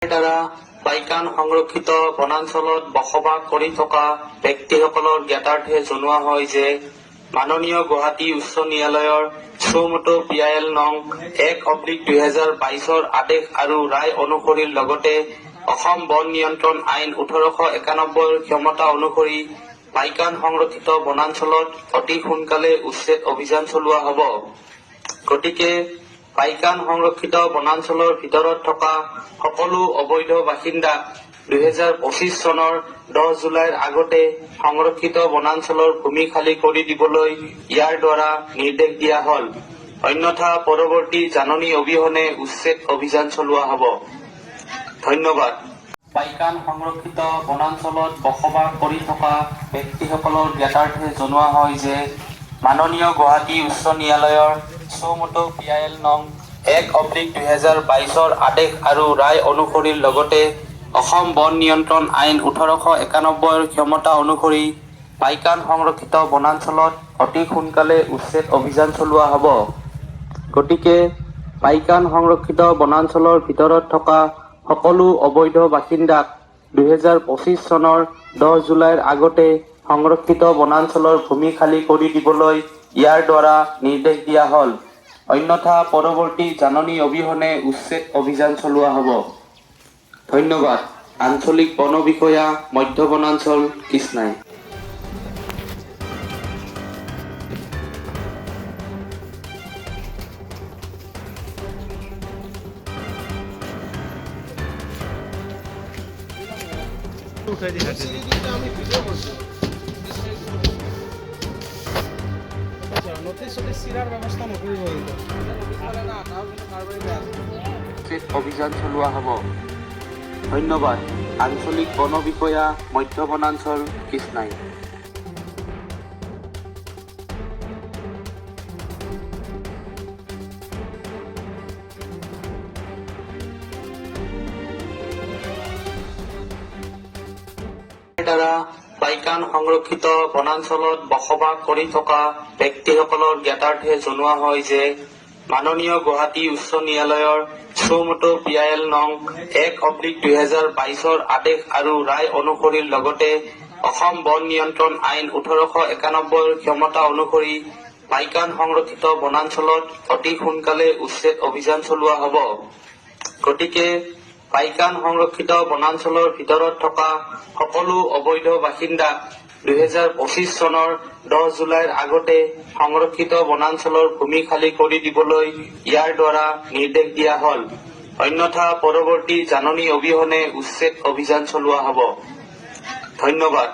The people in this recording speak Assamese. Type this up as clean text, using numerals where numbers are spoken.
দ্বাৰা পাইকান সংৰক্ষিত বনাঞ্চলত বসবাস কৰি থকা ব্যক্তিসকলৰ জ্ঞাতাৰ্থে জনোৱা হয় যে মাননীয় গুৱাহাটী উচ্চ ন্যায়ালয়ৰ চৌমতো PIL নং 1/2022 আদেশ আৰু ৰায় অনুসৰি লগতে অসম বন নিয়ন্ত্ৰণ আইন 1891 ক্ষমতা অনুসৰি পাইকান সংৰক্ষিত বনাঞ্চলত অতি সোনকালে উচ্ছেদ অভিযান চলোৱা হ'ব। গতিকে পাইকান সংৰক্ষিত বনাঞ্চলৰ ভিতৰত থকা সকলো অবৈধ বাসিন্দাক 2025 চনৰ 10 জুলাইৰ আগতে সংৰক্ষিত বনাঞ্চলৰ ভূমি খালী কৰি দিবলৈ ইয়াৰ দ্বাৰা নিৰ্দেশ দিয়া হ'ল। অন্যথা পৰৱৰ্তী জাননী অবিহনে উচ্ছেদ অভিযান চলোৱা হ'ব। ধন্যবাদ। পাইকান সংৰক্ষিত বনাঞ্চলত বসবাস কৰি থকা ব্যক্তিসকলৰ জ্ঞাতাৰ্থে জনোৱা হয় যে মাননীয় গুৱাহাটী উচ্চ ন্যায়ালয়ৰ চৌমতো PIL নং 1/2022 আদেশ আৰু ৰায় অনুসৰি লগতে অসম বন নিয়ন্ত্ৰণ আইন 1891 ক্ষমতা অনুসৰি পাইকান সংৰক্ষিত বনাঞ্চলত অতি সোনকালে উচ্ছেদ অভিযান চলোৱা হ'ব। গতিকে পাইকান সংৰক্ষিত বনাঞ্চলৰ ভিতৰত থকা সকলো অবৈধ বাসিন্দাক 2025 চনৰ 10 জুলাইৰ আগতে সংৰক্ষিত বনাঞ্চলৰ ভূমি খালী কৰি দিবলৈ ইয়াৰ দ্বাৰা নিৰ্দেশ দিয়া হ'ল। অন্যথা পৰৱৰ্তী জাননী অবিহনে উচ্ছেদ অভিযান চলোৱা হ'ব। ধন্যবাদ। আঞ্চলিক বন বিষয়া, মধ্য বনাঞ্চল, কৃষ্ণাই। অভিযান চলোৱা হ'ব। ধন্যবাদ। আঞ্চলিক বন বিষয়া, মধ্য বনাঞ্চল, কৃষ্ণাই। দ্বাৰা পাইকান সংৰক্ষিত বনাঞ্চলত বসবাস কৰি থকা ব্যক্তিসকলৰ জ্ঞাতাৰ্থে জনোৱা হয় যে মাননীয় গুৱাহাটী উচ্চ ন্যায়ালয়ৰ চৌমতো PIL নং 1/2022 আদেশ আৰু ৰায় অনুসৰি লগতে অসম বন নিয়ন্ত্ৰণ আইন 1891 ক্ষমতা অনুসৰি পাইকান সংৰক্ষিত বনাঞ্চলত অতি সোনকালে উচ্ছেদ অভিযান চলোৱা হ'ব। গতিকে পাইকান সংৰক্ষিত বনাঞ্চলৰ ভিতৰত থকা সকলো অবৈধ বাসিন্দাক 2025 চনৰ 10 জুলাইৰ আগতে সংৰক্ষিত বনাঞ্চলৰ ভূমি খালী কৰি দিবলৈ ইয়াৰ দ্বাৰা নিৰ্দেশ দিয়া হ'ল। অন্যথা পৰৱৰ্তী জাননী অবিহনে উচ্ছেদ অভিযান চলোৱা হ'ব। ধন্যবাদ।